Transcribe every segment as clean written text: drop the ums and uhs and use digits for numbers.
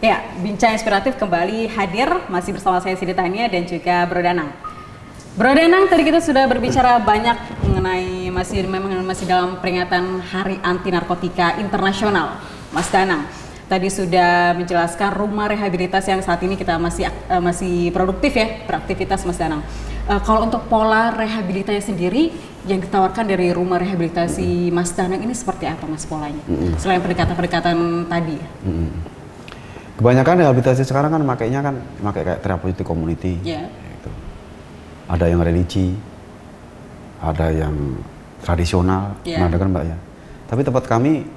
Ya, Bincang Inspiratif kembali hadir, masih bersama saya Siti Tania dan juga Bro Danang. Bro Danang, tadi kita sudah berbicara banyak mengenai masih dalam peringatan Hari Anti Narkotika Internasional, Mas Danang. Tadi sudah menjelaskan rumah rehabilitasi yang saat ini kita masih produktif ya, beraktivitas, Mas Danang. Kalau untuk pola rehabilitasi sendiri yang ditawarkan dari rumah rehabilitasi Mas Danang ini seperti apa, Mas, polanya? Selain pendekatan-pendekatan tadi. Kebanyakan rehabilitasi sekarang kan pakai kayak therapeutic community. Yeah. Gitu. Ada yang religi, ada yang tradisional, ada kan Mbak ya. Tapi tempat kami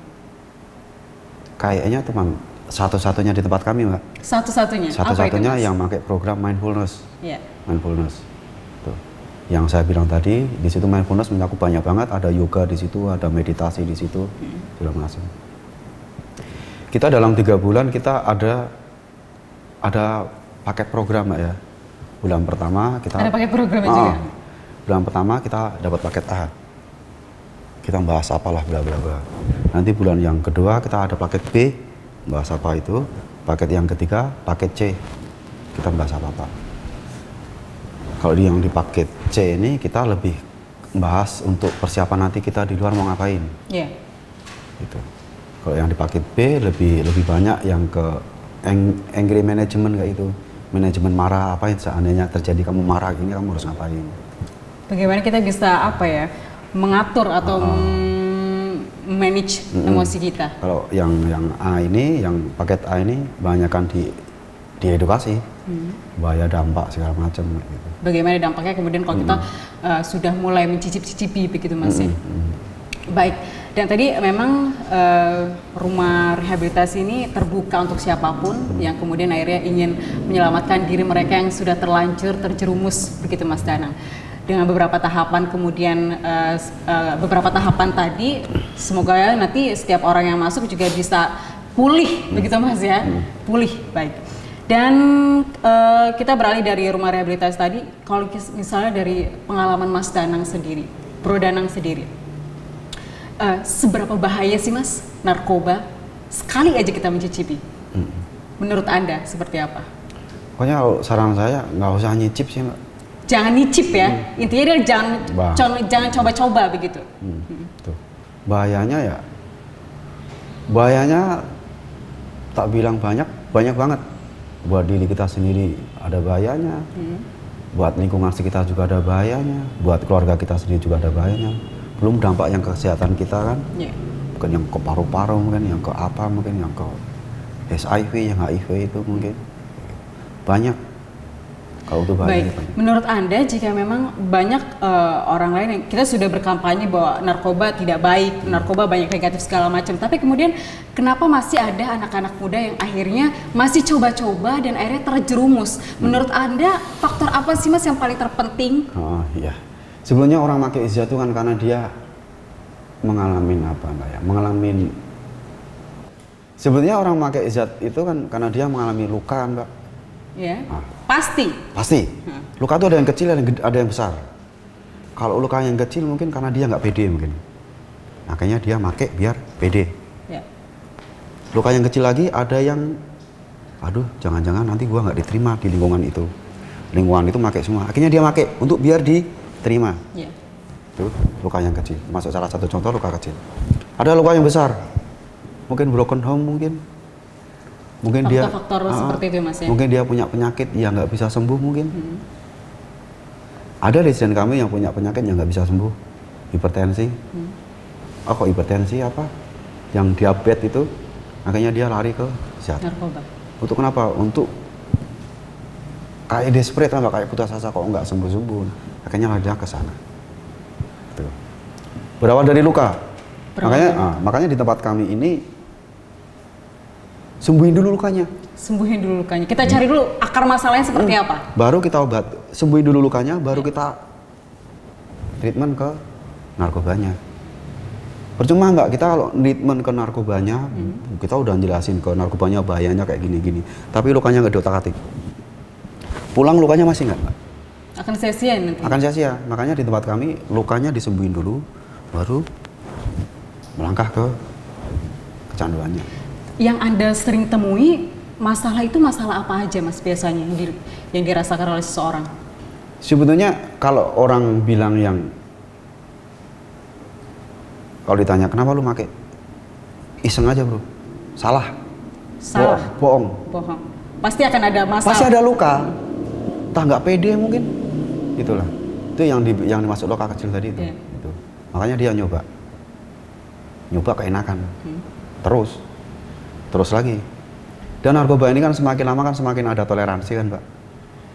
kayaknya cuma satu-satunya di tempat kami, Mbak. Satu-satunya? Satu-satunya yang pakai program mindfulness. Yeah. Mindfulness. Tuh. Yang saya bilang tadi, di situ mindfulness mencakup banyak banget. Ada yoga di situ, ada meditasi di situ, segala macam. Kita dalam 3 bulan kita ada paket program, Mbak ya. Bulan pertama kita ada paket programnya juga. Bulan pertama kita dapat paket A. Kita bahas apalah bla bla bla. Nanti bulan yang kedua kita ada paket B, bahas apa itu. Paket yang ketiga, paket C. Kita bahas apa-apa. Kalau yang di paket C ini kita lebih bahas untuk persiapan nanti kita di luar mau ngapain. Iya. Gitu. Kalau yang di paket B lebih banyak yang ke angry management kayak itu. Manajemen marah, apa yang seandainya terjadi kamu marah gini kamu harus ngapain. Bagaimana kita bisa mengatur atau manage emosi kita. Kalau yang A ini, yang paket A ini banyakkan di edukasi. Bahaya dampak segala macam gitu. Bagaimana dampaknya kemudian kalau kita sudah mulai mencicip-cicipi begitu, Mas ya. Baik, dan tadi memang rumah rehabilitasi ini terbuka untuk siapapun yang kemudian akhirnya ingin menyelamatkan diri mereka yang sudah terlanjur terjerumus begitu, Mas Danang. Dengan beberapa tahapan kemudian beberapa tahapan tadi, semoga nanti setiap orang yang masuk juga bisa pulih begitu, Mas ya. Pulih, baik. Dan kita beralih dari rumah rehabilitasi tadi, kalau misalnya dari pengalaman Mas Danang sendiri, Bro Danang sendiri, seberapa bahaya sih, Mas, narkoba sekali aja kita mencicipi? Menurut Anda seperti apa? Pokoknya saran saya nggak usah nyicip sih, Mbak. Jangan nyicip ya, intinya dia jangan coba-coba begitu. Tuh. Bahayanya tak bilang banyak banget. Buat diri kita sendiri ada bahayanya, buat lingkungan sekitar juga ada bahayanya, buat keluarga kita sendiri juga ada bahayanya. Belum dampak yang ke kesehatan kita kan, mungkin yang ke paru-paru, mungkin yang ke apa, mungkin yang ke HIV, yang HIV itu mungkin banyak. Kalau itu bahaya. Baik, menurut Anda jika memang banyak orang lain yang kita sudah berkampanye bahwa narkoba tidak baik, narkoba banyak negatif segala macam, tapi kemudian kenapa masih ada anak-anak muda yang akhirnya masih coba-coba dan akhirnya terjerumus? Menurut Anda faktor apa sih, Mas, yang paling terpenting? Oh iya. Sebenarnya orang pakai zat itu kan karena dia mengalami apa, Mbak ya? Sebenarnya orang pakai zat itu kan karena dia mengalami luka, Mbak. Ya. Pasti. Luka itu ada yang kecil, ada yang besar. Kalau luka yang kecil mungkin karena dia nggak pede mungkin. Makanya dia pakai biar pede. Ya. Luka yang kecil lagi ada yang, aduh, jangan-jangan nanti gua nggak diterima di lingkungan itu. Lingkungan itu pakai semua. Akhirnya dia pakai untuk biar diterima. Ya. Itu luka yang kecil. Masuk salah satu contoh luka kecil. Ada luka yang besar. Mungkin broken home mungkin faktor seperti itu, Mas ya. Mungkin dia punya penyakit yang nggak bisa sembuh mungkin. Ada residen kami yang punya penyakit yang nggak bisa sembuh, hipertensi. Kok hipertensi apa? Yang diabetes itu, makanya dia lari ke zat. Narkoba. Untuk kenapa? Untuk kayak desperate lah, kayak putus asa kok nggak sembuh-sembuh. Makanya lari ke sana. Gitu. Berawal dari luka. Makanya di tempat kami ini sembuhin dulu lukanya. Kita cari dulu akar masalahnya seperti apa. Baru kita obat. Sembuhin dulu lukanya, baru kita treatment ke narkobanya. Percuma nggak kita kalau treatment ke narkobanya, kita udah jelasin ke narkobanya bahayanya kayak gini-gini. Tapi lukanya nggak diotak-atik. Pulang lukanya masih nggak, Mbak? Akan sia-sia nanti. Akan sia-sia. Makanya di tempat kami lukanya disembuhin dulu, baru melangkah ke kecanduannya. Yang Anda sering temui masalah itu masalah apa aja Mas biasanya yang dirasakan oleh seseorang? Sebetulnya kalau orang bilang kalau ditanya kenapa lu make, iseng aja bro, salah. Bohong. Pasti akan ada masalah. Pasti ada luka, entah nggak pede mungkin, itulah. Itu yang dimaksud luka kecil tadi itu. Itu. Makanya dia nyoba keenakan, terus lagi. Dan narkoba ini kan semakin lama kan semakin ada toleransi kan Mbak.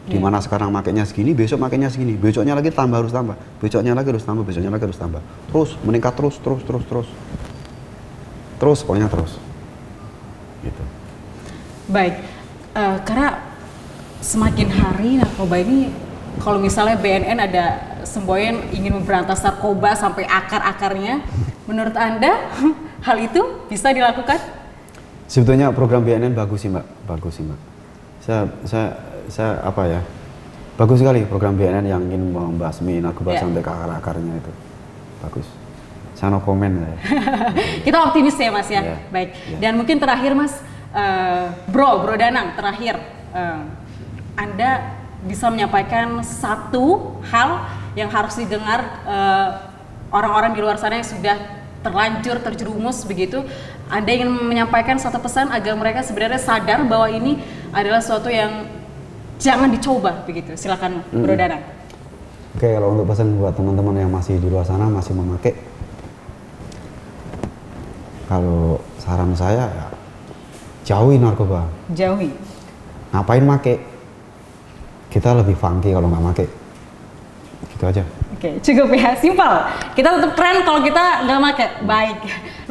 Dimana sekarang makainya segini, besok makainya segini, besoknya lagi harus tambah, besoknya lagi harus tambah, besoknya lagi harus tambah. Terus meningkat terus. Terus pokoknya terus. Gitu. Baik, karena semakin hari narkoba ini, kalau misalnya BNN ada semboyan ingin memberantas narkoba sampai akar-akarnya, menurut Anda hal itu bisa dilakukan? Sebetulnya program BNN bagus sih Mbak. Saya apa ya? Bagus sekali program BNN yang ingin membasmi narkoba sampai ke akar-akarnya itu. Bagus. Saya no komen ya. Kita optimis ya Mas ya. Baik. Dan mungkin terakhir Mas, Bro Danang, terakhir Anda bisa menyampaikan satu hal yang harus didengar orang-orang di luar sana yang sudah terlanjur terjerumus begitu. Anda ingin menyampaikan satu pesan agar mereka sebenarnya sadar bahwa ini adalah sesuatu yang jangan dicoba begitu. Silakan Bro Danang. Oke, kalau untuk pesan buat teman-teman yang masih di luar sana masih memakai, kalau saran saya ya jauhi narkoba. Jauhi. Ngapain make? Kita lebih funky kalau nggak make. Gitu aja. Oke, cukup ya, simpel. Kita tetap keren kalau kita nggak make. Baik,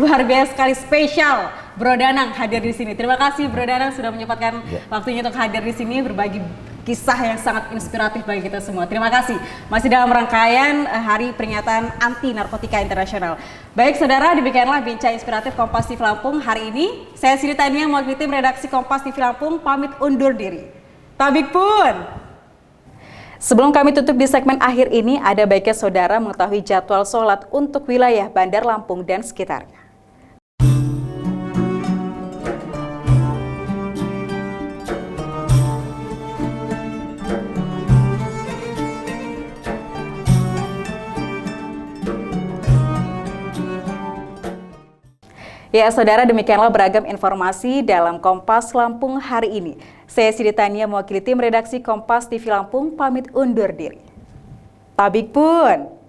luar biasa sekali, spesial Bro Danang hadir di sini. Terima kasih Bro Danang sudah menyempatkan waktunya untuk hadir di sini, berbagi kisah yang sangat inspiratif bagi kita semua. Terima kasih. Masih dalam rangkaian Hari Peringatan Anti Narkotika Internasional. Baik saudara, demikianlah Bincang Inspiratif Kompas TV Lampung hari ini. Saya Siti Tania, mewakili tim redaksi Kompas TV Lampung, pamit undur diri. Tabik pun. Sebelum kami tutup di segmen akhir ini, ada baiknya saudara mengetahui jadwal sholat untuk wilayah Bandar Lampung dan sekitarnya. Ya saudara, demikianlah beragam informasi dalam Kompas Lampung hari ini. Saya Siti Tania, mewakili tim redaksi Kompas TV Lampung, pamit undur diri. Tabik pun.